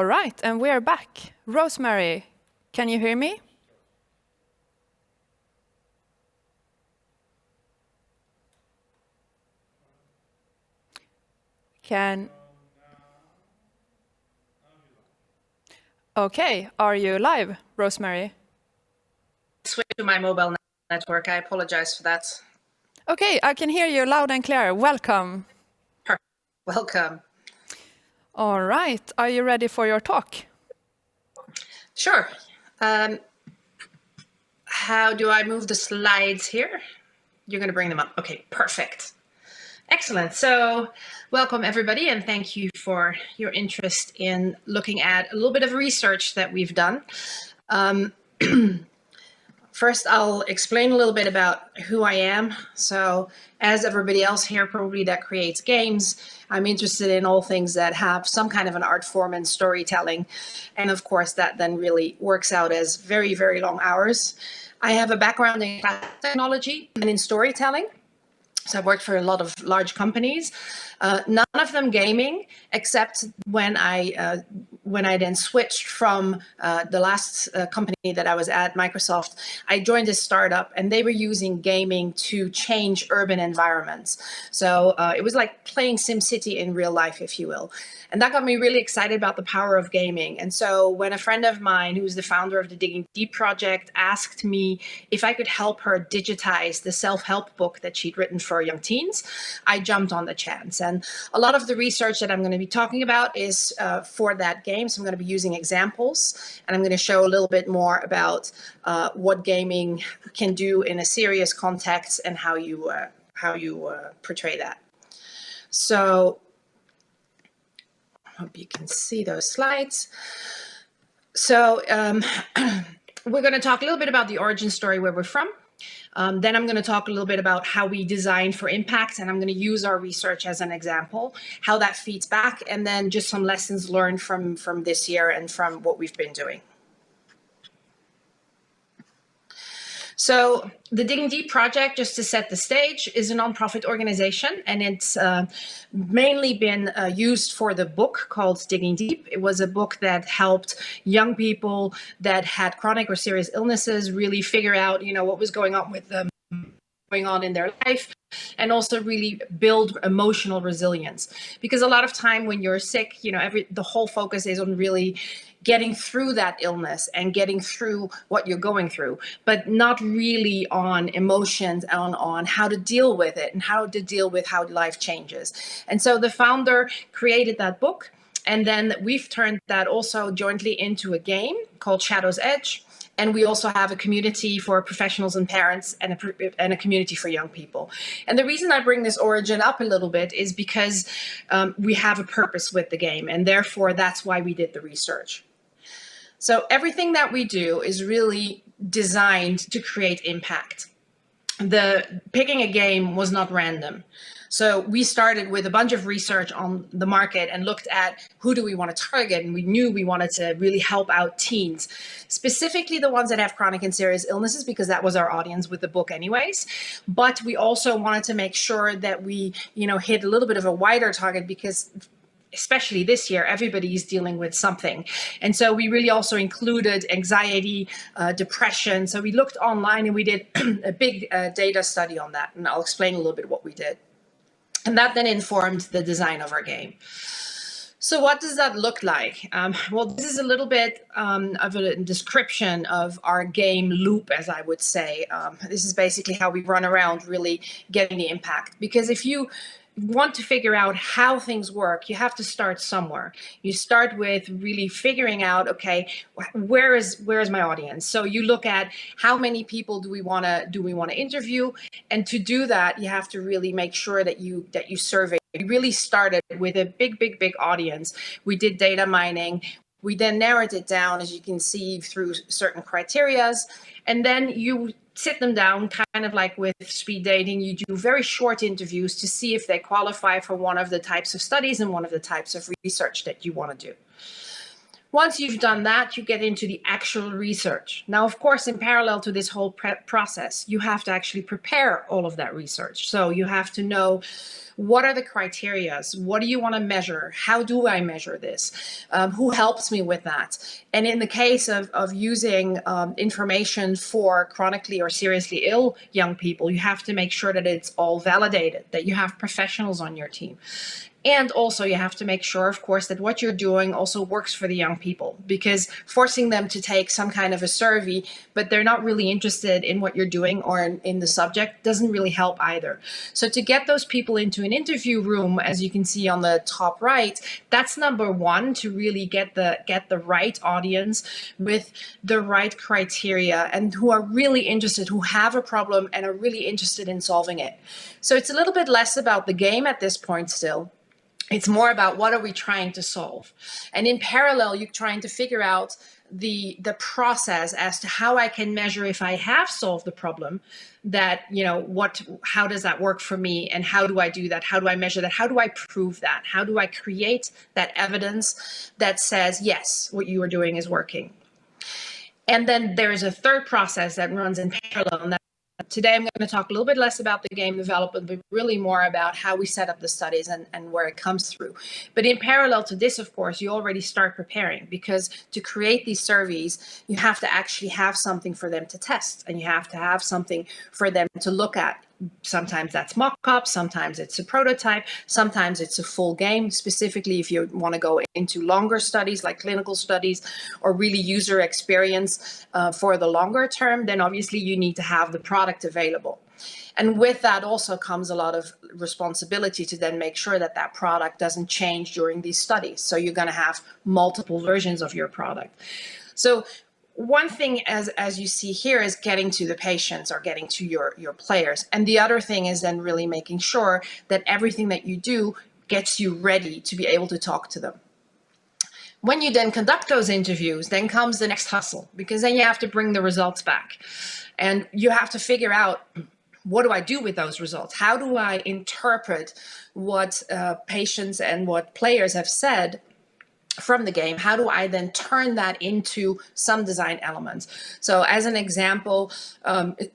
All right, and we're back. Rosemary, can you hear me? Okay, are you live, Rosemary? Switch to my mobile network. I apologize for that. Okay, I can hear you loud and clear. Welcome. Perfect. Welcome. All right, are you ready for your talk? Sure. How do I move the slides here? You're going to bring them up. Okay, perfect. Excellent. So welcome, everybody, and thank you for your interest in looking at a little bit of research that we've done. First, I'll explain a little bit about who I am. So as everybody else here probably that creates games, I'm interested in all things that have some kind of an art form and storytelling. And of course, that then really works out as very, very long hours. I have a background in technology and in storytelling. So I've worked for a lot of large companies, none of them gaming, except when I then switched from the last company that I was at, Microsoft. I joined a startup, and they were using gaming to change urban environments. So it was like playing SimCity in real life, if you will. And that got me really excited about the power of gaming. And so when a friend of mine, who's the founder of the Digging Deep project, asked me if I could help her digitize the self-help book that she'd written for young teens, I jumped on the chance. And a lot of the research that I'm going to be talking about is for that game. So I'm going to be using examples, and I'm going to show a little bit more about what gaming can do in a serious context and how you portray that. So I hope you can see those slides. So we're going to talk a little bit about the origin story, where we're from. Then I'm going to talk a little bit about how we design for impact, and I'm going to use our research as an example, how that feeds back, and then just some lessons learned from this year and from what we've been doing. So the Digging Deep project, just to set the stage, is a nonprofit organization, and it's mainly been used for the book called Digging Deep. It was a book that helped young people that had chronic or serious illnesses really figure out, what was going on with them, going on in their life, and also really build emotional resilience. Because a lot of time when you're sick, the whole focus is on really getting through that illness and getting through what you're going through, but not really on emotions, on how to deal with it and how to deal with how life changes. And so the founder created that book, and then we've turned that also jointly into a game called Shadow's Edge. And we also have a community for professionals and parents, and a community for young people. And the reason I bring this origin up a little bit is because we have a purpose with the game, and therefore that's why we did the research. So everything that we do is really designed to create impact. Picking a game was not random. So we started with a bunch of research on the market and looked at who do we want to target, and we knew we wanted to really help out teens, specifically the ones that have chronic and serious illnesses, because that was our audience with the book anyways. But we also wanted to make sure that we, hit a little bit of a wider target, because especially this year, everybody is dealing with something. And so we really also included anxiety, depression. So we looked online and we did a big data study on that. And I'll explain a little bit what we did. And that then informed the design of our game. So what does that look like? Well, this is a little bit of a description of our game loop, as I would say. This is basically how we run around really getting the impact. Because if you want to figure out how things work, you have to start somewhere. You start with really figuring out, okay, where is my audience? So you look at how many people do we want to interview, and to do that, you have to really make sure that you survey. We really started with a big audience. We did data mining. We then narrowed it down, as you can see, through certain criterias, and then you sit them down, kind of like with speed dating. You do very short interviews to see if they qualify for one of the types of studies and one of the types of research that you want to do. Once you've done that, you get into the actual research. Now, of course, in parallel to this whole process, you have to actually prepare all of that research. So you have to know, what are the criteria? What do you want to measure? How do I measure this? Who helps me with that? And in the case of using information for chronically or seriously ill young people, you have to make sure that it's all validated, that you have professionals on your team. And also you have to make sure, of course, that what you're doing also works for the young people, because forcing them to take some kind of a survey, but they're not really interested in what you're doing or in the subject, doesn't really help either. So to get those people into an interview room, as you can see on the top right, that's number one, to really get the right audience with the right criteria and who are really interested, who have a problem and are really interested in solving it. So it's a little bit less about the game at this point still. It's more about, what are we trying to solve? And in parallel, you're trying to figure out the process as to how I can measure if I have solved the problem, that, how does that work for me? And how do I do that? How do I measure that? How do I prove that? How do I create that evidence that says, yes, what you are doing is working? And then there's a third process that runs in parallel, and today I'm going to talk a little bit less about the game development, but really more about how we set up the studies and where it comes through. But in parallel to this, of course, you already start preparing, because to create these surveys, you have to actually have something for them to test, and you have to have something for them to look at. Sometimes that's mock-up, sometimes it's a prototype, sometimes it's a full game, specifically if you want to go into longer studies like clinical studies or really user experience for the longer term, then obviously you need to have the product available. And with that also comes a lot of responsibility to then make sure that that product doesn't change during these studies. So you're going to have multiple versions of your product. So one thing, as you see here, is getting to the patients or getting to your players. And the other thing is then really making sure that everything that you do gets you ready to be able to talk to them. When you then conduct those interviews, then comes the next hustle, because then you have to bring the results back. And you have to figure out, what do I do with those results? How do I interpret what patients and what players have said from the game? How do I then turn that into some design elements? So as an example,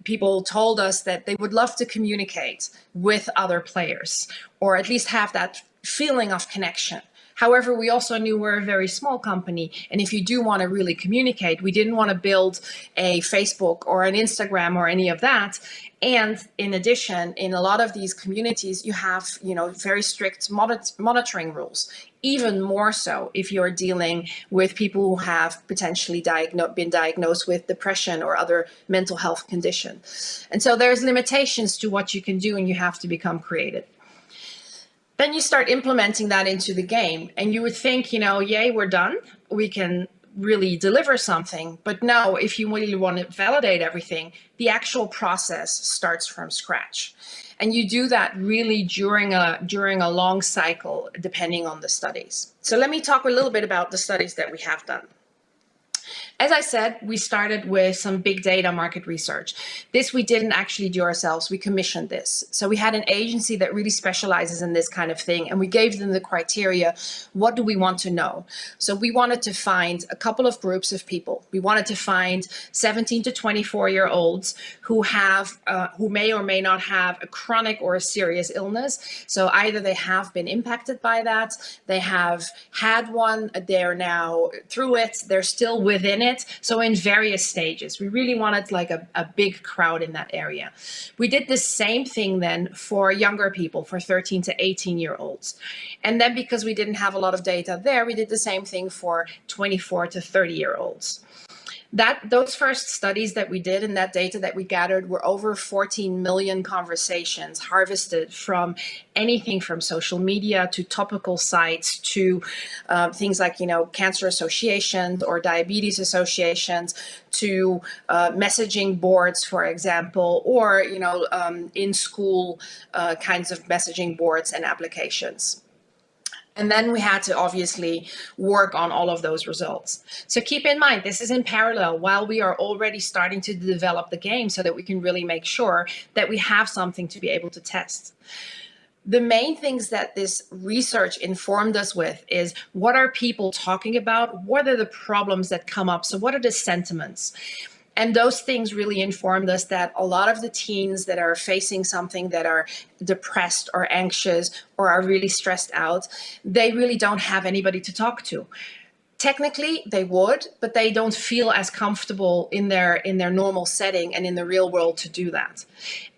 people told us that they would love to communicate with other players, or at least have that feeling of connection. However, we also knew we're a very small company, and if you do want to really communicate, we didn't want to build a Facebook or an Instagram or any of that. And in addition, in a lot of these communities, you have, very strict monitoring rules. Even more so if you're dealing with people who have potentially been diagnosed with depression or other mental health condition. And so there's limitations to what you can do, and you have to become creative. Then you start implementing that into the game, and you would think, yay, we're done. We can really deliver something. But no, if you really want to validate everything, the actual process starts from scratch. And you do that really during a long cycle, depending on the studies. So let me talk a little bit about the studies that we have done. As I said, we started with some big data market research. This we didn't actually do ourselves. We commissioned this. So we had an agency that really specializes in this kind of thing, and we gave them the criteria. What do we want to know? So we wanted to find a couple of groups of people. We wanted to find 17 to 24-year-olds who may or may not have a chronic or a serious illness. So either they have been impacted by that, they have had one, they're now through it, they're still within it. So in various stages, we really wanted like a big crowd in that area. We did the same thing then for younger people, for 13 to 18-year-olds. And then because we didn't have a lot of data there, we did the same thing for 24 to 30-year-olds. Those first studies that we did and that data that we gathered were over 14 million conversations harvested from anything from social media to topical sites to things like, cancer associations or diabetes associations to messaging boards, for example, or, in school kinds of messaging boards and applications. And then we had to obviously work on all of those results. So keep in mind, this is in parallel while we are already starting to develop the game so that we can really make sure that we have something to be able to test. the main things that this research informed us with is, what are people talking about? What are the problems that come up? So what are the sentiments? And those things really informed us that a lot of the teens that are facing something, that are depressed or anxious or are really stressed out, they really don't have anybody to talk to. Technically they would, but they don't feel as comfortable in their normal setting and in the real world to do that.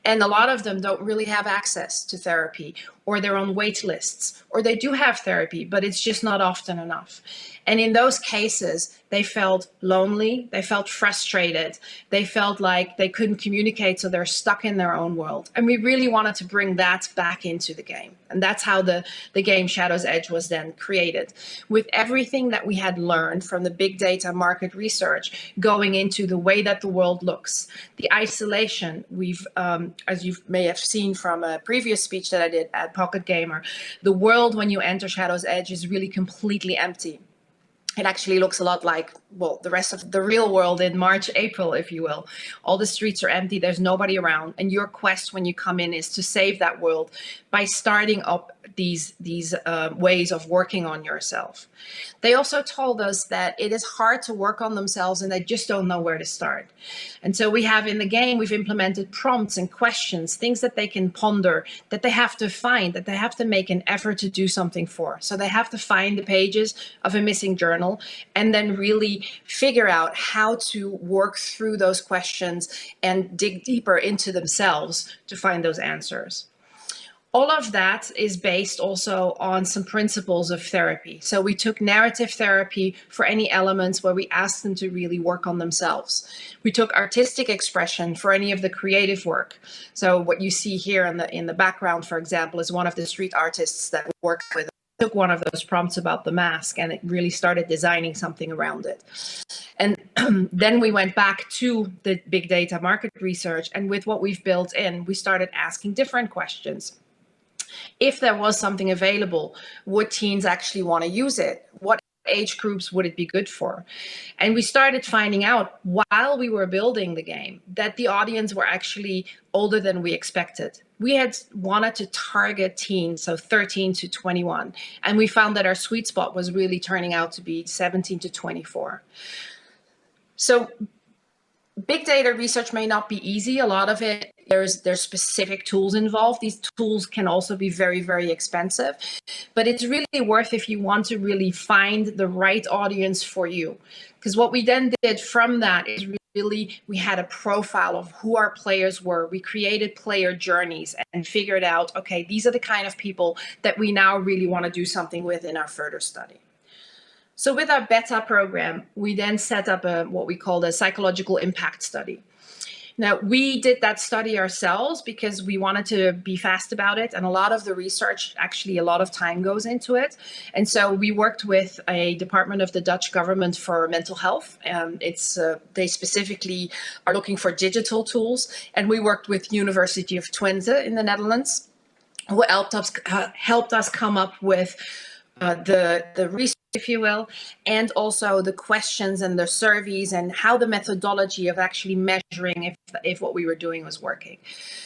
And a lot of them don't really have access to therapy, or they're on wait lists, or they do have therapy, but it's just not often enough. And in those cases, they felt lonely, they felt frustrated, they felt like they couldn't communicate, so they're stuck in their own world. And we really wanted to bring that back into the game. And that's how the game Shadow's Edge was then created. With everything that we had learned from the big data market research going into the way that the world looks, the isolation, we've, as you may have seen from a previous speech that I did at Pocket Gamer, the world when you enter Shadow's Edge is really completely empty. It actually looks a lot like, well, the rest of the real world in March, April, if you will. All the streets are empty, there's nobody around. And your quest when you come in is to save that world by starting up these ways of working on yourself. They also told us that it is hard to work on themselves and they just don't know where to start. And so we have in the game, we've implemented prompts and questions, things that they can ponder, that they have to find, that they have to make an effort to do something for. So they have to find the pages of a missing journal and then really figure out how to work through those questions and dig deeper into themselves to find those answers. All of that is based also on some principles of therapy. So we took narrative therapy for any elements where we asked them to really work on themselves. We took artistic expression for any of the creative work. So what you see here in the background, for example, is one of the street artists that we worked with. I took one of those prompts about the mask and it really started designing something around it. And then we went back to the big data market research, and with what we've built in, we started asking different questions. If there was something available, would teens actually want to use it? What age groups would it be good for? And we started finding out while we were building the game that the audience were actually older than we expected. We had wanted to target teens, so 13 to 21, and we found that our sweet spot was really turning out to be 17 to 24. So big data research may not be easy. A lot of it, there's specific tools involved. These tools can also be very, very expensive, but it's really worth if you want to really find the right audience for you. Because what we then did from that is really, we had a profile of who our players were. We created player journeys and figured out, okay, these are the kind of people that we now really want to do something with in our further study. So with our beta program, we then set up what we called a psychological impact study. Now, we did that study ourselves because we wanted to be fast about it. And a lot of the research, actually a lot of time goes into it. And so we worked with a department of the Dutch government for mental health. They specifically are looking for digital tools. And we worked with University of Twente in the Netherlands, who helped us come up with the research, if you will, and also the questions and the surveys and how the methodology of actually measuring if what we were doing was working.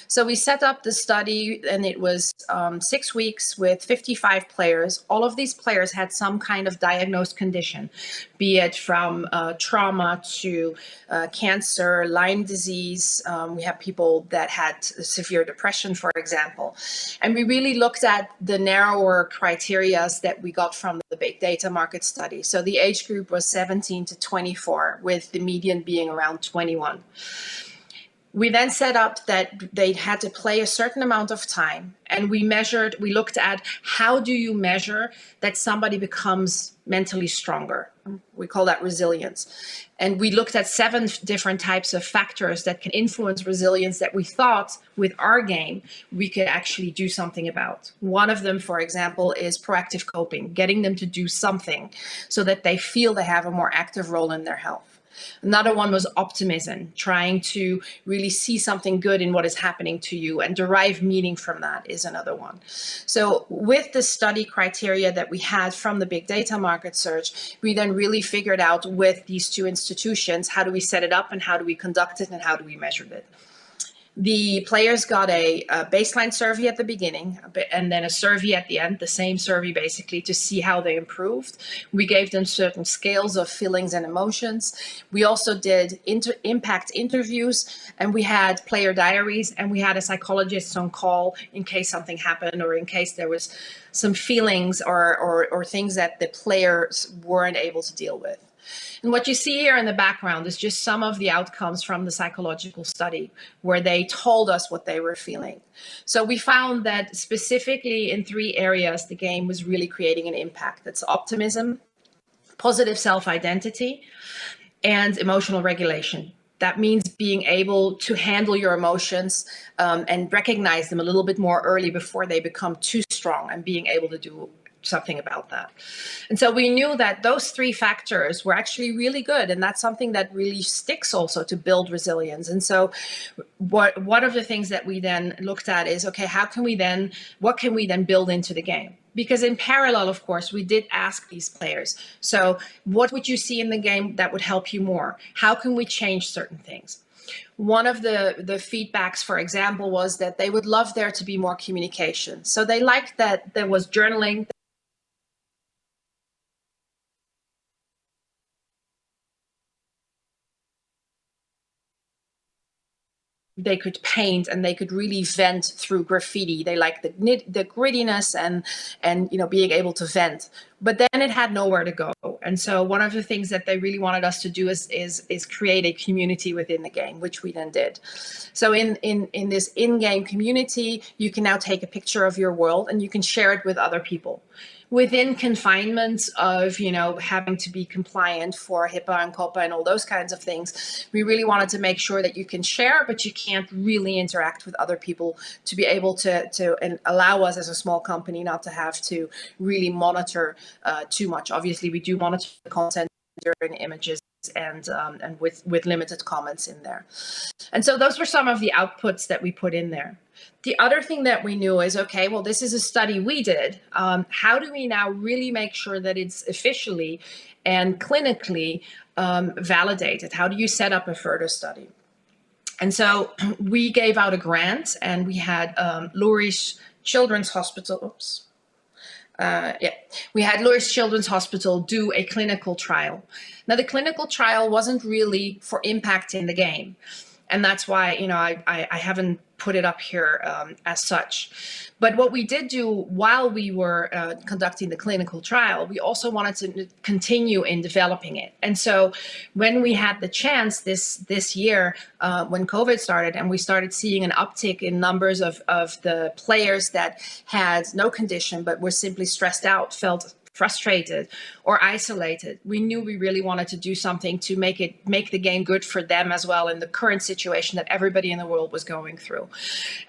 So we set up the study, and it was 6 weeks with 55 players. All of these players had some kind of diagnosed condition, be it from trauma to cancer, Lyme disease. We have people that had severe depression, for example. And we really looked at the narrower criteria that we got from the big data market study. So the age group was 17 to 24, with the median being around 21. We then set up that they had to play a certain amount of time, and we looked at how do you measure that somebody becomes mentally stronger. We call that resilience. And we looked at 7 different types of factors that can influence resilience that we thought with our game we could actually do something about. One of them, for example, is proactive coping, getting them to do something so that they feel they have a more active role in their health. Another one was optimism, trying to really see something good in what is happening to you and derive meaning from that is another one. So with the study criteria that we had from the big data market search, we then really figured out with these 2 institutions, how do we set it up and how do we conduct it and how do we measure it? The players got a baseline survey at the beginning and then a survey at the end, the same survey basically, to see how they improved. We gave them certain scales of feelings and emotions. We also did impact interviews, and we had player diaries, and we had a psychologist on call in case something happened or in case there was some feelings or things that the players weren't able to deal with. And what you see here in the background is just some of the outcomes from the psychological study where they told us what they were feeling. So we found that specifically in 3 areas, the game was really creating an impact. That's optimism, positive self-identity, and emotional regulation. That means being able to handle your emotions and recognize them a little bit more early before they become too strong, and being able to do something about that. And so we knew that those 3 factors were actually really good, and that's something that really sticks also to build resilience. And so one of the things that we then looked at is, okay, what can we then build into the game? Because in parallel, of course, we did ask these players, so what would you see in the game that would help you more? How can we change certain things? One of the feedbacks, for example, was that they would love there to be more communication. So they liked that there was journaling. They could paint and they could really vent through graffiti. They liked the grittiness and being able to vent. But then it had nowhere to go. And so one of the things that they really wanted us to do is create a community within the game, which we then did. So in this in-game community, you can now take a picture of your world and you can share it with other people. Within confinement of, having to be compliant for HIPAA and COPPA and all those kinds of things, we really wanted to make sure that you can share, but you can't really interact with other people to be able to and allow us as a small company not to have to really monitor too much. Obviously, we do monitor the content during images and with limited comments in there. And so those were some of the outputs that we put in there. The other thing that we knew is, okay, well, this is a study we did. How do we now really make sure that it's officially and clinically validated? How do you set up a further study? And so we gave out a grant, and we had Loris Children's Hospital, we had Loris Children's Hospital do a clinical trial. Now, the clinical trial wasn't really for impact in the game. And that's why, I haven't put it up here as such. But what we did do while we were conducting the clinical trial, we also wanted to continue in developing it. And so when we had the chance this year, when COVID started, and we started seeing an uptick in numbers of the players that had no condition, but were simply stressed out, felt frustrated or isolated, we knew we really wanted to do something to make the game good for them as well in the current situation that everybody in the world was going through.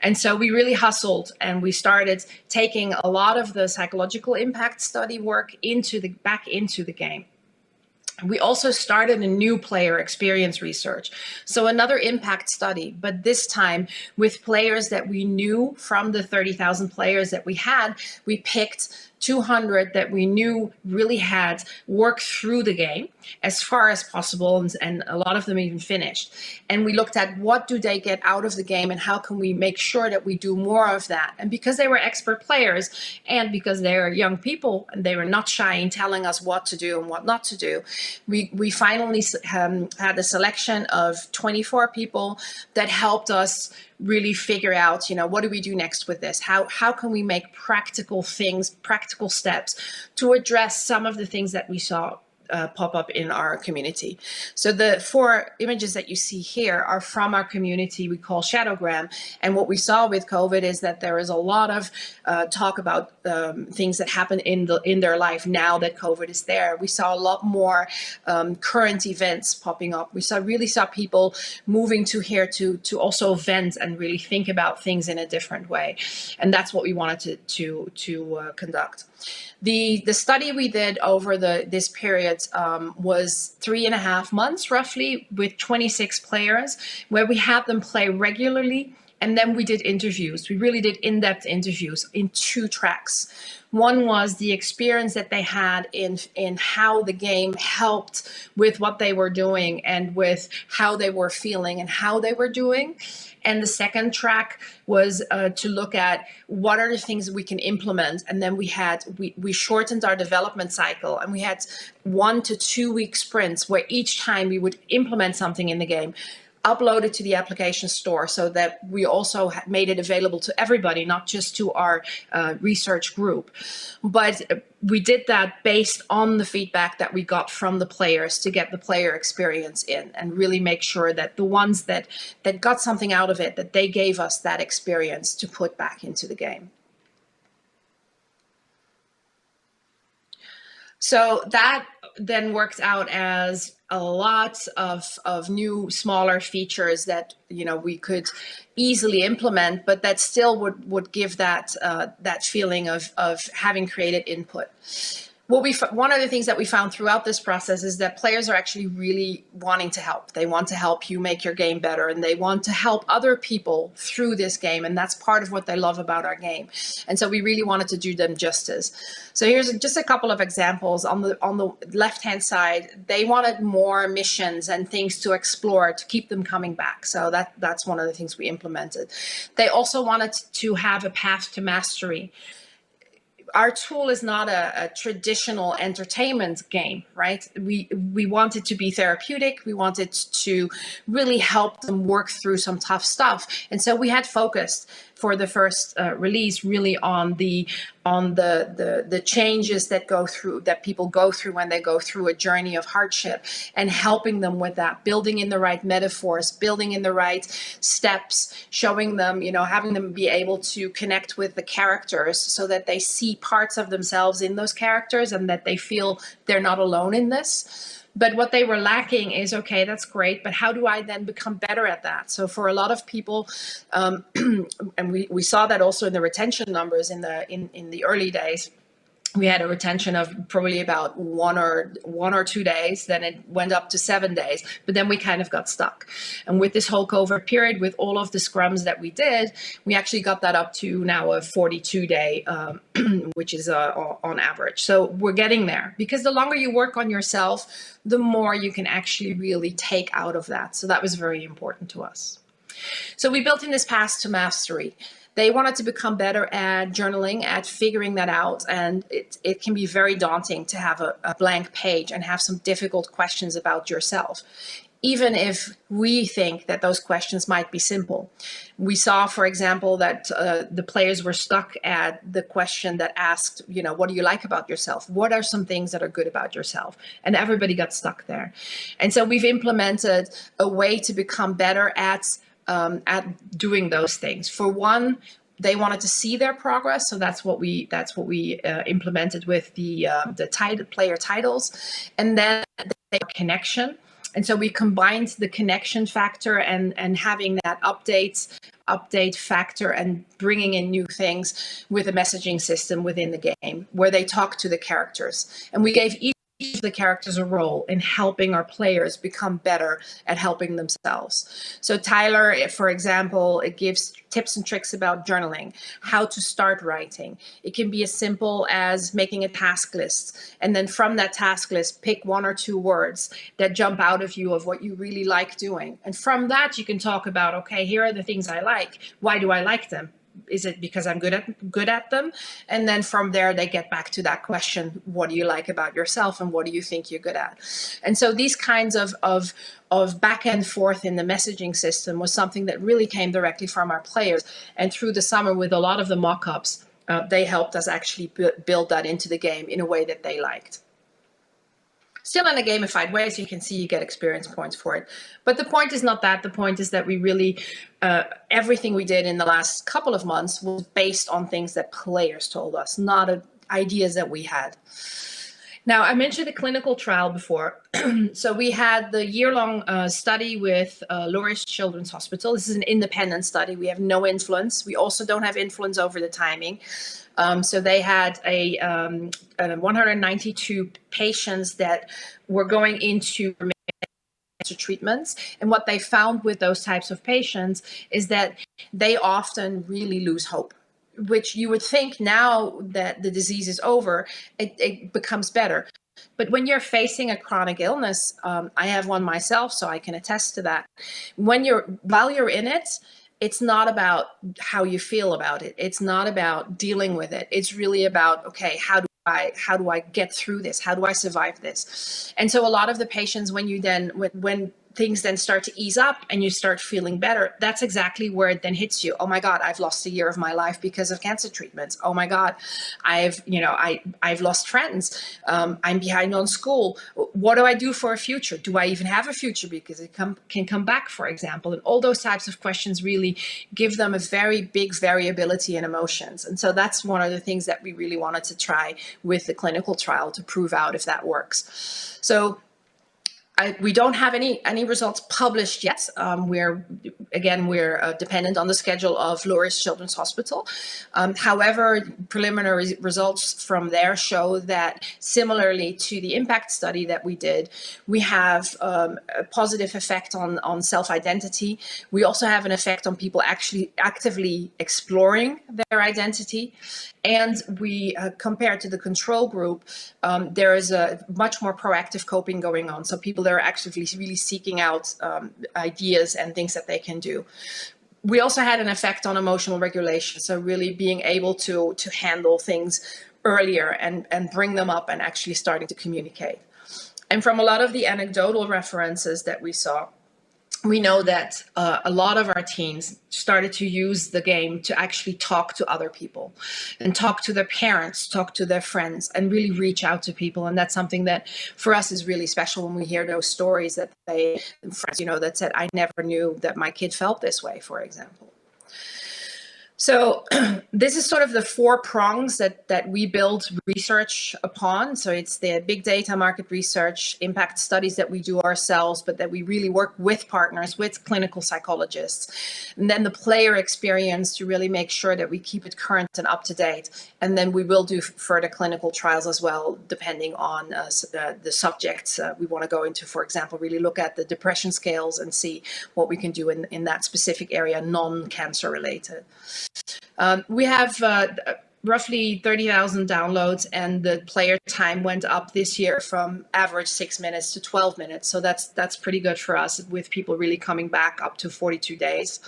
And so we really hustled, and we started taking a lot of the psychological impact study work back into the game. We also started a new player experience research. So another impact study, but this time with players that we knew from the 30,000 players that we had. We picked 200 that we knew really had worked through the game as far as possible, and a lot of them even finished. And we looked at what do they get out of the game and how can we make sure that we do more of that. And because they were expert players and because they are young people and they were not shy in telling us what to do and what not to do, we finally had a selection of 24 people that helped us really figure out, what do we do next with this? How can we make practical steps to address some of the things that we saw pop up in our community. So the 4 images that you see here are from our community we call Shadowgram. And what we saw with COVID is that there is a lot of talk about things that happen in their life now that COVID is there. We saw a lot more current events popping up. We really saw people moving to here to also vent and really think about things in a different way. And that's what we wanted to conduct. The study we did over this period was 3.5 months roughly with 26 players, where we had them play regularly And then we did interviews. We really did in-depth interviews in 2 tracks. One was the experience that they had in how the game helped with what they were doing and with how they were feeling and how they were doing. And the second track was to look at what are the things we can implement. And then we shortened our development cycle, and we had 1 to 2 week sprints where each time we would implement something in the game, upload it to the application store, so that we also made it available to everybody, not just to our research group. But we did that based on the feedback that we got from the players to get the player experience in, and really make sure that the ones that got something out of it, that they gave us that experience to put back into the game. So that then worked out as a lot of new, smaller features that we could easily implement, but that still would give that feeling of having created input. One of the things that we found throughout this process is that players are actually really wanting to help. They want to help you make your game better, and they want to help other people through this game, and that's part of what they love about our game. And so we really wanted to do them justice. So here's just a couple of examples. On the left-hand side, they wanted more missions and things to explore to keep them coming back. So that's one of the things we implemented. They also wanted to have a path to mastery. Our tool is not a traditional entertainment game, right? We want it to be therapeutic. We want it to really help them work through some tough stuff. And so we had focused for the first release really on the changes that people go through when they go through a journey of hardship, and helping them with that, building in the right metaphors, building in the right steps, showing them, having them be able to connect with the characters so that they see parts of themselves in those characters and that they feel they're not alone in this. But what they were lacking is, okay, that's great, but how do I then become better at that? So for a lot of people, and we saw that also in the retention numbers in the early days, we had a retention of probably about one or 2 days. Then it went up to 7 days, but then we kind of got stuck. And with this whole COVID period, with all of the scrums that we did, we actually got that up to now a 42-day, which is on average. So we're getting there, because the longer you work on yourself, the more you can actually really take out of that. So that was very important to us. So we built in this path to mastery. They wanted to become better at journaling, at figuring that out. And it can be very daunting to have a blank page and have some difficult questions about yourself, even if we think that those questions might be simple. We saw, for example, that the players were stuck at the question that asked, what do you like about yourself? What are some things that are good about yourself? And everybody got stuck there. And so we've implemented a way to become better at doing those things. For one, they wanted to see their progress, so that's what we implemented with the player titles, and then the connection. And so we combined the connection factor and having that update factor and bringing in new things with a messaging system within the game where they talk to the characters, and we gave each of the characters a role in helping our players become better at helping themselves. So Tyler, for example, it gives tips and tricks about journaling, how to start writing. It can be as simple as making a task list, and then from that task list, pick 1 or 2 words that jump out of you of what you really like doing. And from that, you can talk about, okay, here are the things I like. Why do I like them? Is it because I'm good at them? And then from there, they get back to that question, what do you like about yourself and what do you think you're good at? And so these kinds of back and forth in the messaging system was something that really came directly from our players. And through the summer, with a lot of the mock-ups, they helped us actually build that into the game in a way that they liked. Still in a gamified way, so you can see you get experience points for it. But the point is not that. The point is that we really, everything we did in the last couple of months was based on things that players told us, not ideas that we had. Now, I mentioned the clinical trial before. So we had the year-long study with Loris Children's Hospital. This is an independent study. We have no influence. We also don't have influence over the timing. So they had 192 patients that were going into cancer treatments. And what they found with those types of patients is that they often really lose hope, which you would think now that the disease is over, it becomes better. But when you're facing a chronic illness, I have one myself, so I can attest to that. While you're in it, it's not about how you feel about it. It's not about dealing with it. It's really about, okay, how do I get through this? How do I survive this? And so a lot of the patients, when things then start to ease up and you start feeling better, that's exactly where it then hits you. Oh my God, I've lost a year of my life because of cancer treatments. Oh my God, I've lost friends. I'm behind on school. What do I do for a future? Do I even have a future? Because it can come back, for example. And all those types of questions really give them a very big variability in emotions. And so that's one of the things that we really wanted to try with the clinical trial to prove out if that works. So we don't have any results published yet. We're dependent on the schedule of Loris Children's Hospital. However, preliminary results from there show that similarly to the impact study that we did, we have a positive effect on self-identity. We also have an effect on people actually actively exploring their identity. And we, compared to the control group, there is a much more proactive coping going on. So people that are actively really seeking out ideas and things that they can do. We also had an effect on emotional regulation. So really being able to handle things earlier and bring them up and actually starting to communicate. And from a lot of the anecdotal references that we saw, we know that a lot of our teens started to use the game to actually talk to other people and talk to their parents, talk to their friends, and really reach out to people. And that's something that for us is really special when we hear those stories that friends, that said, I never knew that my kid felt this way, for example. So this is sort of the 4 prongs that we build research upon. So it's the big data, market research, impact studies that we do ourselves, but that we really work with partners, with clinical psychologists. And then the player experience to really make sure that we keep it current and up to date. And then we will do further clinical trials as well, depending on the subjects we want to go into. For example, really look at the depression scales and see what we can do in that specific area, non-cancer related. We have roughly 30,000 downloads, and the player time went up this year from average 6 minutes to 12 minutes. So that's pretty good for us, with people really coming back up to 42 days.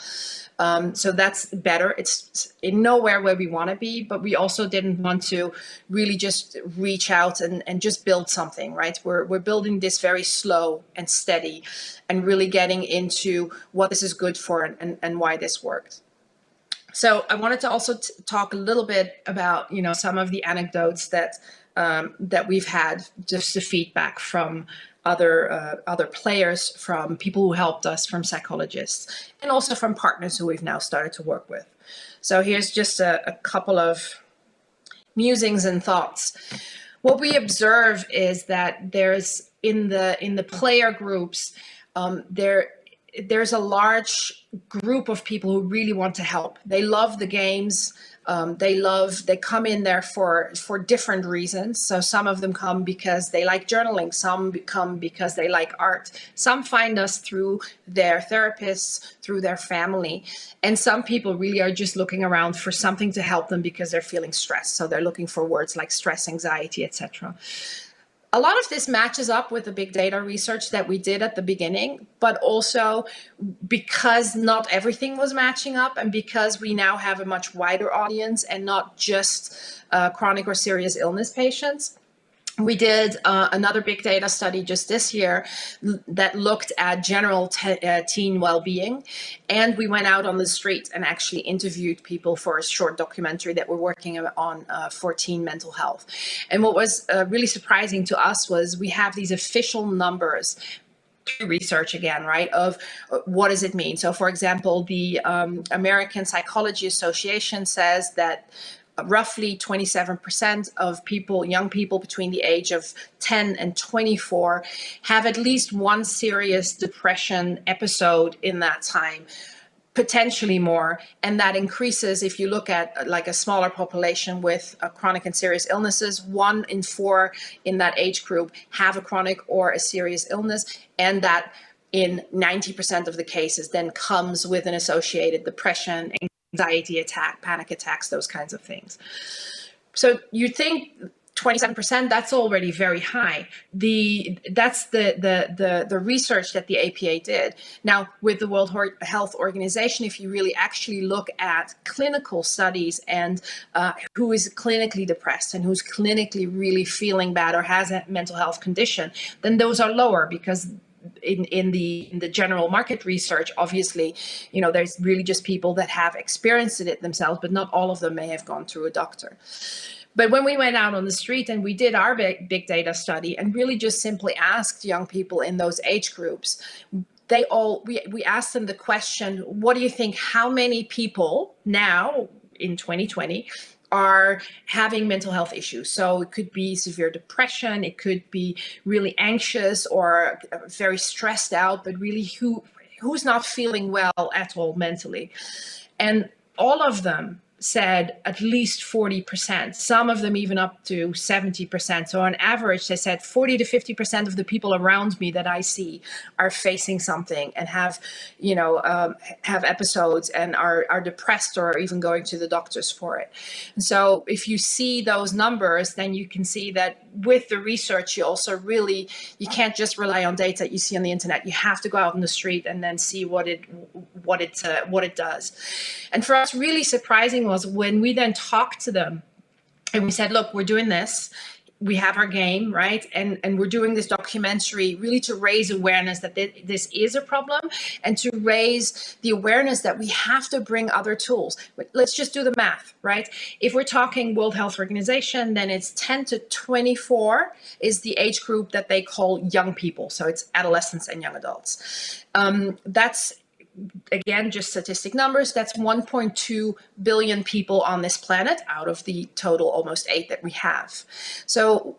So that's better. It's in nowhere where we want to be, but we also didn't want to really just reach out and just build something, right? We're building this very slow and steady and really getting into what this is good for and why this worked. So I wanted to also talk a little bit about, some of the anecdotes that we've had, just the feedback from other players, from people who helped us, from psychologists, and also from partners who we've now started to work with. So here's just a couple of musings and thoughts. What we observe is that there's in the player groups, there's a large group of people who really want to help. They love the games. They come in there for different reasons. So some of them come because they like journaling. Some come because they like art. Some find us through their therapists, through their family. And some people really are just looking around for something to help them because they're feeling stressed. So they're looking for words like stress, anxiety, etc. A lot of this matches up with the big data research that we did at the beginning, but also because not everything was matching up, and because we now have a much wider audience and not just chronic or serious illness patients. We did another big data study just this year that looked at general teen well-being, and we went out on the street and actually interviewed people for a short documentary that we're working on for teen mental health. And what was really surprising to us was we have these official numbers through research again, right, of what does it mean. So for example, the American Psychology Association says that roughly 27% of young people between the age of 10 and 24 have at least one serious depression episode in that time, potentially more. And that increases if you look at like a smaller population with chronic and serious illnesses. 1 in 4 in that age group have a chronic or a serious illness, and that in 90% of the cases then comes with an associated depression, anxiety attack, panic attacks, those kinds of things. So you think 27%, that's already very high. That's the research that the APA did. Now, with the World Health Organization, if you really actually look at clinical studies and who is clinically depressed and who's clinically really feeling bad or has a mental health condition, then those are lower, because in the general market research, obviously, there's really just people that have experienced it themselves, but not all of them may have gone through a doctor. But when we went out on the street and we did our big data study and really just simply asked young people in those age groups, we asked them the question, what do you think, how many people now in 2020 are having mental health issues? So it could be severe depression, it could be really anxious or very stressed out, but really who's not feeling well at all mentally. And all of them said at least 40%, some of them even up to 70%. So on average, they said 40 to 50% of the people around me that I see are facing something and have episodes and are depressed or even going to the doctors for it. And so if you see those numbers, then you can see that with the research, you can't just rely on data you see on the internet. You have to go out on the street and then see what it does. And for us, really surprising was when we then talked to them and we said, look, we're doing this. We have our game, right? And we're doing this documentary really to raise awareness that this is a problem and to raise the awareness that we have to bring other tools. But let's just do the math, right? If we're talking World Health Organization, then it's 10 to 24 is the age group that they call young people. So it's adolescents and young adults. That's, again, just statistic numbers, that's 1.2 billion people on this planet out of the total almost 8 that we have. So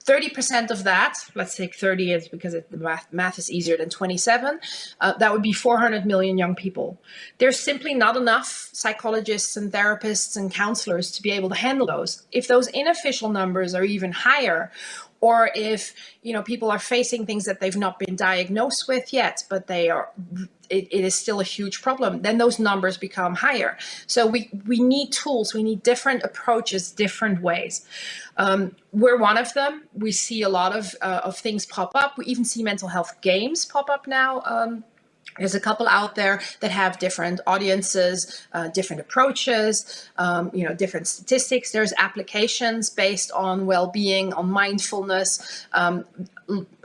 30% of that, let's take 30 is because the math is easier than 27, that would be 400 million young people. There's simply not enough psychologists and therapists and counselors to be able to handle those. If those unofficial numbers are even higher, or if people are facing things that they've not been diagnosed with yet, but it is still a huge problem, then those numbers become higher. So we need tools, we need different approaches, different ways. We're one of them. We see a lot of things pop up. We even see mental health games pop up now. There's a couple out there that have different audiences, different approaches, different statistics. There's applications based on well-being, on mindfulness.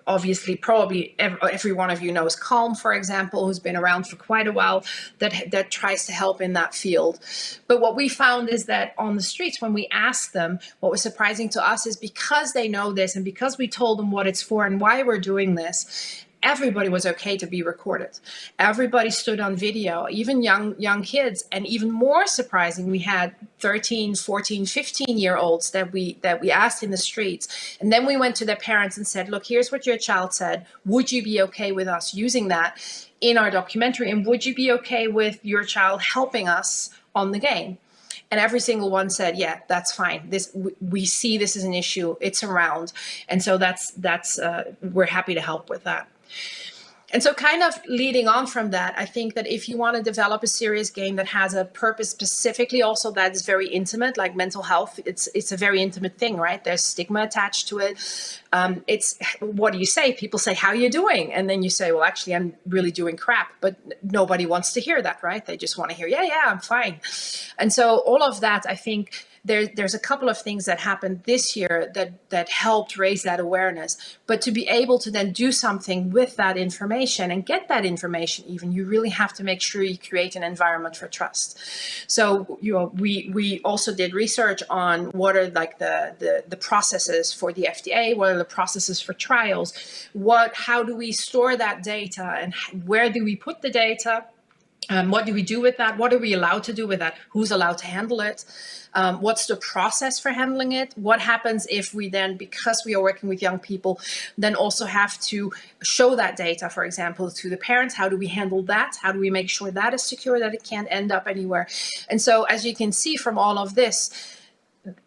Obviously, probably every one of you knows Calm, for example, who's been around for quite a while, that tries to help in that field. But what we found is that on the streets, when we asked them, what was surprising to us is because they know this and because we told them what it's for and why we're doing this, everybody was okay to be recorded. Everybody stood on video, even young kids. And even more surprising, we had 13, 14, 15-year-olds that we asked in the streets. And then we went to their parents and said, look, here's what your child said. Would you be okay with us using that in our documentary? And would you be okay with your child helping us on the game? And every single one said, yeah, that's fine. We see this as an issue. It's around. And so we're happy to help with that. And so kind of leading on from that, I think that if you want to develop a serious game that has a purpose specifically also that is very intimate, like mental health, it's a very intimate thing, right? There's stigma attached to it. What do you say? People say, how are you doing? And then you say, well, actually, I'm really doing crap. But nobody wants to hear that, right? They just want to hear, yeah, I'm fine. And so all of that, I think, there's a couple of things that happened this year that helped raise that awareness. But to be able to then do something with that information and get that information, even, you really have to make sure you create an environment for trust. So we also did research on what are like the processes for the FDA, what are the processes for trials, how do we store that data, and where do we put the data? What do we do with that? What are we allowed to do with that? Who's allowed to handle it? What's the process for handling it? What happens if we then, because we are working with young people, then also have to show that data, for example, to the parents? How do we handle that? How do we make sure that is secure, that it can't end up anywhere? And so, as you can see from all of this,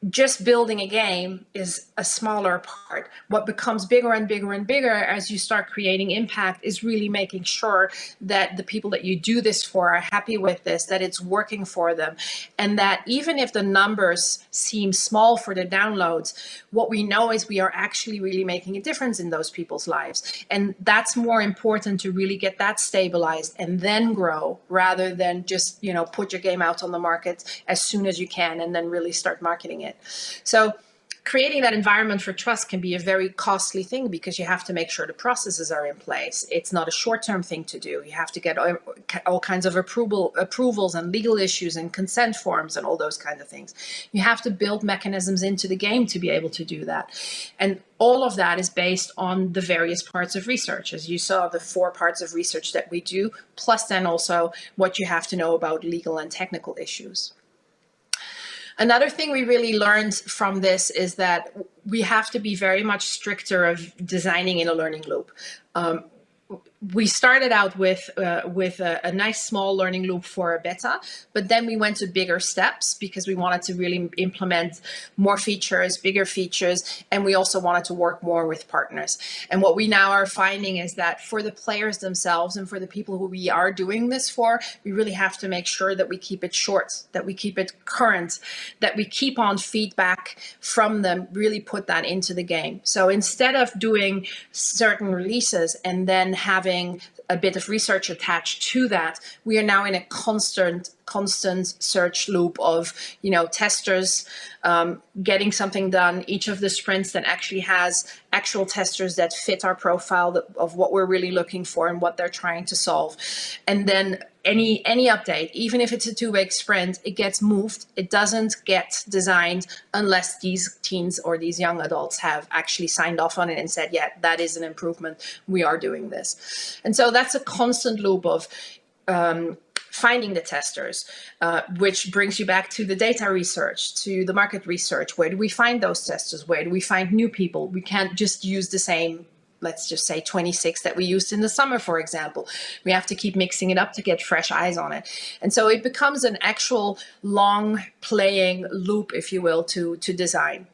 just building a game is a smaller part. What becomes bigger and bigger and bigger as you start creating impact is really making sure that the people that you do this for are happy with this, that it's working for them, and that even if the numbers seem small for the downloads, what we know is we are actually really making a difference in those people's lives. And that's more important, to really get that stabilized and then grow, rather than just, put your game out on the market as soon as you can and then really start marketing it. So creating that environment for trust can be a very costly thing, because you have to make sure the processes are in place. It's not a short-term thing to do. You have to get all kinds of approvals and legal issues and consent forms and all those kinds of things. You have to build mechanisms into the game to be able to do that. And all of that is based on the various parts of research. As you saw, the 4 parts of research that we do, plus then also what you have to know about legal and technical issues. Another thing we really learned from this is that we have to be very much stricter of designing in a learning loop. We started out with a nice small learning loop for a beta, but then we went to bigger steps because we wanted to really implement more features, bigger features, and we also wanted to work more with partners. And what we now are finding is that for the players themselves and for the people who we are doing this for, we really have to make sure that we keep it short, that we keep it current, that we keep on feedback from them, really put that into the game. So instead of doing certain releases and then having a bit of research attached to that, we are now in a constant search loop of, testers getting something done, each of the sprints that actually has actual testers that fit our profile of what we're really looking for and what they're trying to solve. And then any update, even if it's a 2-week sprint, it gets moved. It doesn't get designed unless these teens or these young adults have actually signed off on it and said, yeah, that is an improvement. We are doing this. And so that's a constant loop of finding the testers, which brings you back to the data research, to the market research. Where do we find those testers? Where do we find new people? We can't just use the same, let's just say 26 that we used in the summer, for example. We have to keep mixing it up to get fresh eyes on it. And so it becomes an actual long playing loop, if you will, to design.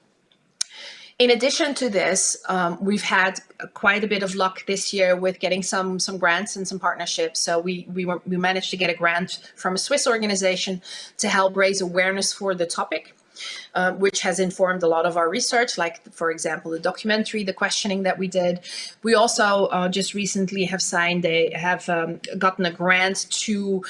In addition to this, we've had quite a bit of luck this year with getting some grants and some partnerships. So we managed to get a grant from a Swiss organization to help raise awareness for the topic, which has informed a lot of our research, like, for example, the documentary, the questioning that we did. We also just recently have gotten a grant to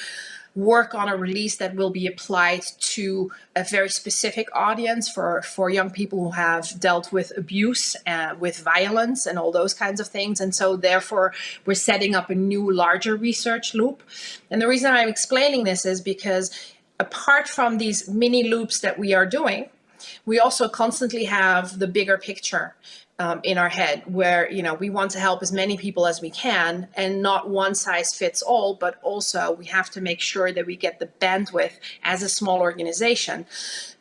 work on a release that will be applied to a very specific audience for young people who have dealt with abuse, with violence and all those kinds of things. And so therefore, we're setting up a new, larger research loop. And the reason I'm explaining this is because apart from these mini loops that we are doing, we also constantly have the bigger picture in our head, where we want to help as many people as we can, and not one size fits all, but also we have to make sure that we get the bandwidth as a small organization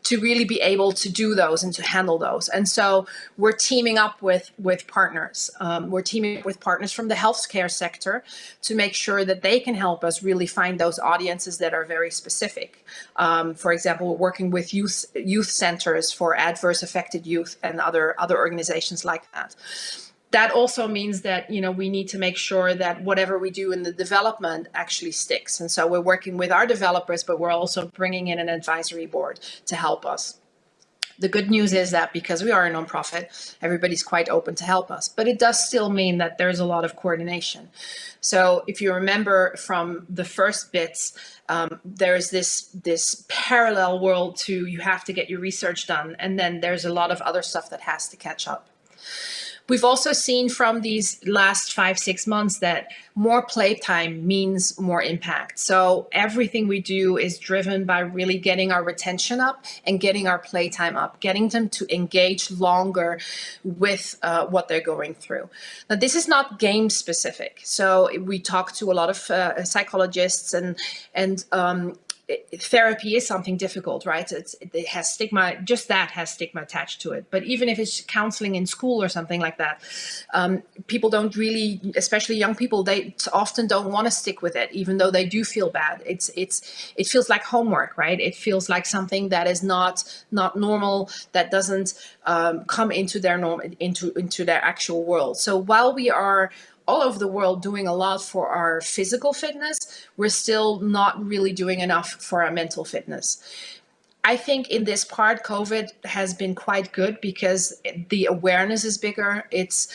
to really be able to do those and to handle those. And so we're teaming up with partners. We're teaming up with partners from the healthcare sector to make sure that they can help us really find those audiences that are very specific. For example, we're working with youth centers for adverse affected youth and other organizations like that. That also means that, we need to make sure that whatever we do in the development actually sticks. And so we're working with our developers, but we're also bringing in an advisory board to help us. The good news is that because we are a nonprofit, everybody's quite open to help us, but it does still mean that there's a lot of coordination. So if you remember from the first bits, there's this parallel world to, you have to get your research done, and then there's a lot of other stuff that has to catch up. We've also seen from these last 5-6 months that more playtime means more impact. So everything we do is driven by really getting our retention up and getting our playtime up, getting them to engage longer with what they're going through. Now, this is not game specific. So we talk to a lot of psychologists and therapy is something difficult, right? It has stigma, just that has stigma attached to it. But even if it's counseling in school or something like that, people don't really, especially young people, they often don't want to stick with it, even though they do feel bad. It feels like homework, right? It feels like something that is not normal, that doesn't come into their into their actual world. So while we are all over the world doing a lot for our physical fitness, we're still not really doing enough for our mental fitness. I think in this part, COVID has been quite good because the awareness is bigger. It's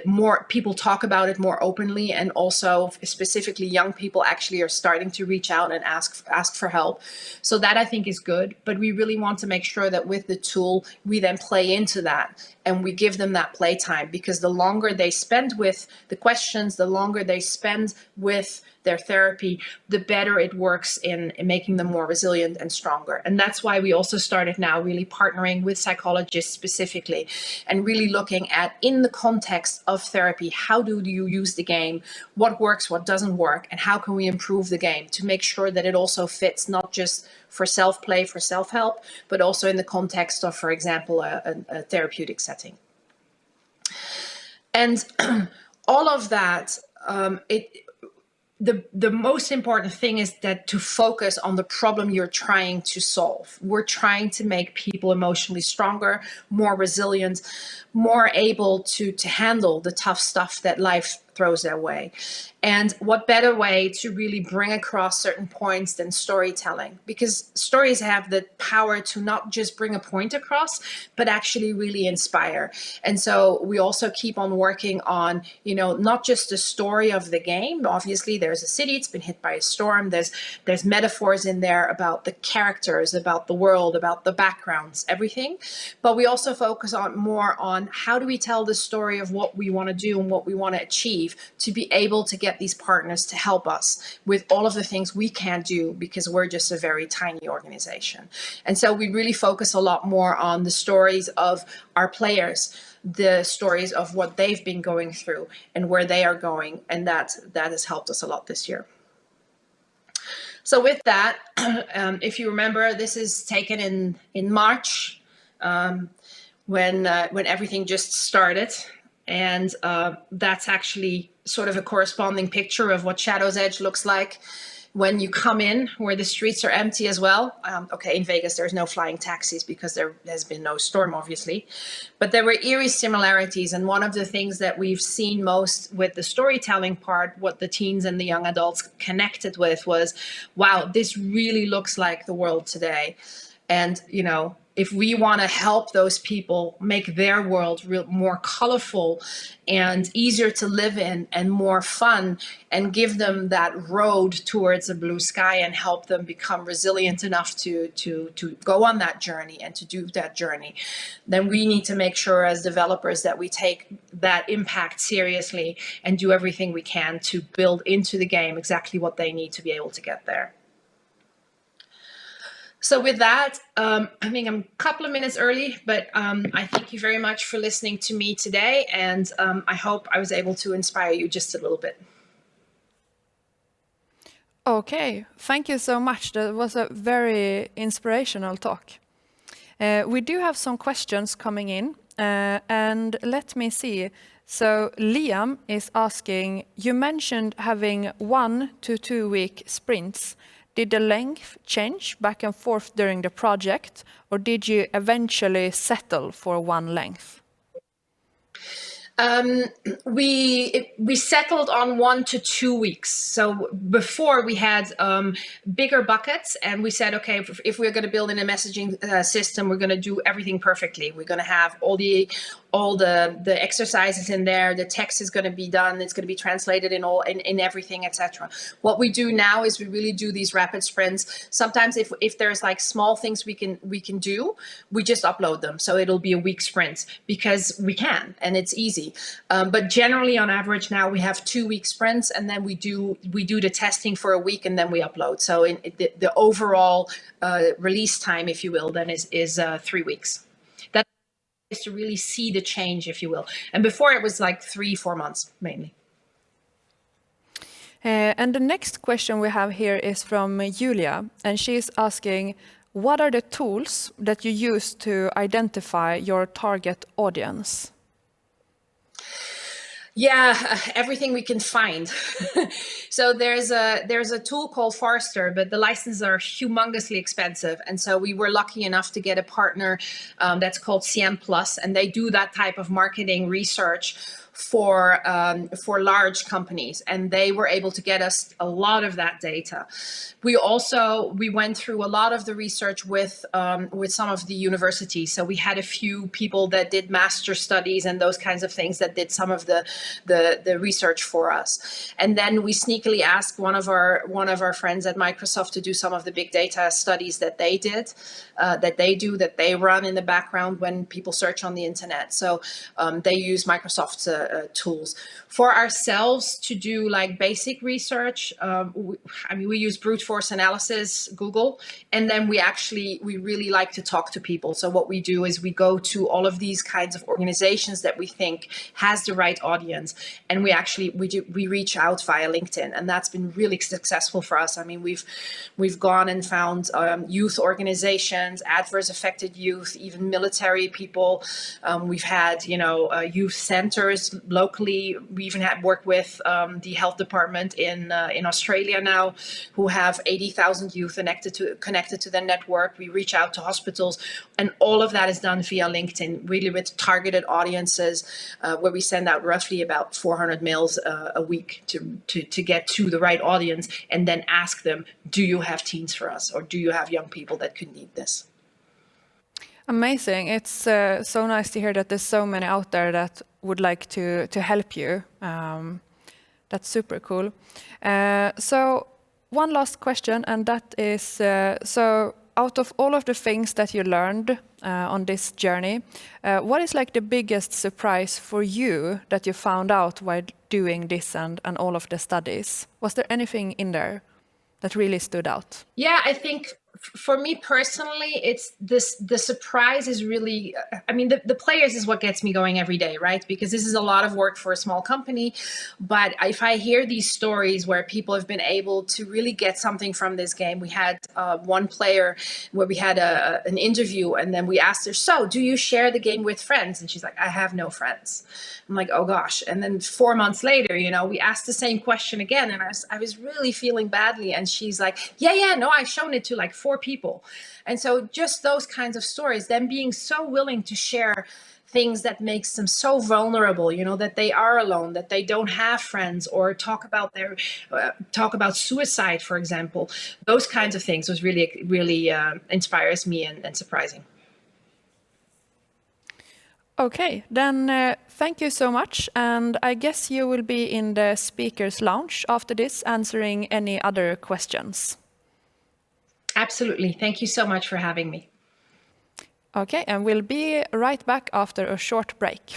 more people talk about it more openly, and also specifically young people actually are starting to reach out and ask for help. So that I think is good. But we really want to make sure that with the tool, we then play into that and we give them that playtime, because the longer they spend with the questions, the longer they spend with their therapy, the better it works in making them more resilient and stronger. And that's why we also started now really partnering with psychologists specifically and really looking at, in the context of therapy, how do you use the game, what works, what doesn't work, and how can we improve the game to make sure that it also fits not just for self-play, for self-help, but also in the context of, for example, a therapeutic setting. And all of that, the most important thing is that to focus on the problem you're trying to solve. We're trying to make people emotionally stronger, more resilient, more able to handle the tough stuff that life throws their way. And what better way to really bring across certain points than storytelling? Because stories have the power to not just bring a point across, but actually really inspire. And so we also keep on working on, not just the story of the game. Obviously, there's a city, it's been hit by a storm. There's metaphors in there about the characters, about the world, about the backgrounds, everything. But we also focus on more on how do we tell the story of what we want to do and what we want to achieve, to be able to get these partners to help us with all of the things we can't do because we're just a very tiny organization. And so we really focus a lot more on the stories of our players, the stories of what they've been going through and where they are going. And that has helped us a lot this year. So with that, if you remember, this is taken in March, when everything just started. And that's actually sort of a corresponding picture of what Shadow's Edge looks like when you come in, where the streets are empty as well. Okay, in Vegas, there's no flying taxis because there has been no storm, obviously. But there were eerie similarities. And one of the things that we've seen most with the storytelling part, what the teens and the young adults connected with was, wow, this really looks like the world today. And, if we want to help those people make their world more colorful and easier to live in and more fun, and give them that road towards a blue sky and help them become resilient enough to go on that journey and to do that journey, then we need to make sure as developers that we take that impact seriously and do everything we can to build into the game exactly what they need to be able to get there. So with that, I think I'm a couple of minutes early, but I thank you very much for listening to me today. And I hope I was able to inspire you just a little bit. Okay, thank you so much. That was a very inspirational talk. We do have some questions coming in, and let me see. So Liam is asking, you mentioned having 1 to 2 week sprints. Did the length change back and forth during the project, or did you eventually settle for one length? We settled on 1 to 2 weeks. So before we had bigger buckets, and we said, okay, if we're going to build in a messaging system, we're going to do everything perfectly. We're going to have all the exercises in there. The text is going to be done. It's going to be translated in everything, etc. What we do now is we really do these rapid sprints. Sometimes if there's like small things we can do, we just upload them. So it'll be a week sprint because we can, and it's easy. But generally, on average, now we have 2 week sprints, and then we do the testing for a week, and then we upload. So the overall release time, if you will, then is 3 weeks. That is to really see the change, if you will. And before it was like 3-4 months mainly. And the next question we have here is from Julia, and she's asking, what are the tools that you use to identify your target audience? Yeah, everything we can find. So there's a tool called Forrester, but the licenses are humongously expensive, and so we were lucky enough to get a partner that's called CM Plus, and they do that type of marketing research for large companies, and they were able to get us a lot of that data. We went through a lot of the research with some of the universities. So we had a few people that did master studies and those kinds of things that did some of the research for us. And then we sneakily asked one of our friends at Microsoft to do some of the big data studies that they did, that they run in the background when people search on the internet. So they use Microsoft's tools. For ourselves to do like basic research, we use brute force analysis, Google, and then we really like to talk to people. So what we do is we go to all of these kinds of organizations that we think has the right audience, and we reach out via LinkedIn, and that's been really successful for us. I mean, we've gone and found youth organizations, adverse affected youth, even military people. We've had youth centers locally. We even had worked with the health department in Australia now, who have 80,000 youth connected to their network. We reach out to hospitals, and all of that is done via LinkedIn, really with targeted audiences, where we send out roughly about 400 mails a week to get to the right audience, and then ask them, do you have teens for us, or do you have young people that could need this? Amazing. It's so nice to hear that there's so many out there that would like to help you. That's super cool. So one last question, and that is, so out of all of the things that you learned on this journey, what is like the biggest surprise for you that you found out while doing this and all of the studies? Was there anything in there that really stood out? Yeah, I think for me personally, it's the surprise is really, the players is what gets me going every day, right? Because this is a lot of work for a small company. But if I hear these stories where people have been able to really get something from this game, we had one player where we had an interview, and then we asked her, so do you share the game with friends? And she's like, I have no friends. I'm like, oh gosh. And then 4 months later, we asked the same question again, and I was really feeling badly. And she's like, yeah, no, I've shown it to like 4 people. And so just those kinds of stories, them being so willing to share things that makes them so vulnerable, that they are alone, that they don't have friends, or talk about suicide, for example. Those kinds of things was really inspires me and surprising. Okay, then thank you so much. And I guess you will be in the speakers lounge after this, answering any other questions. Absolutely. Thank you so much for having me. Okay, and we'll be right back after a short break.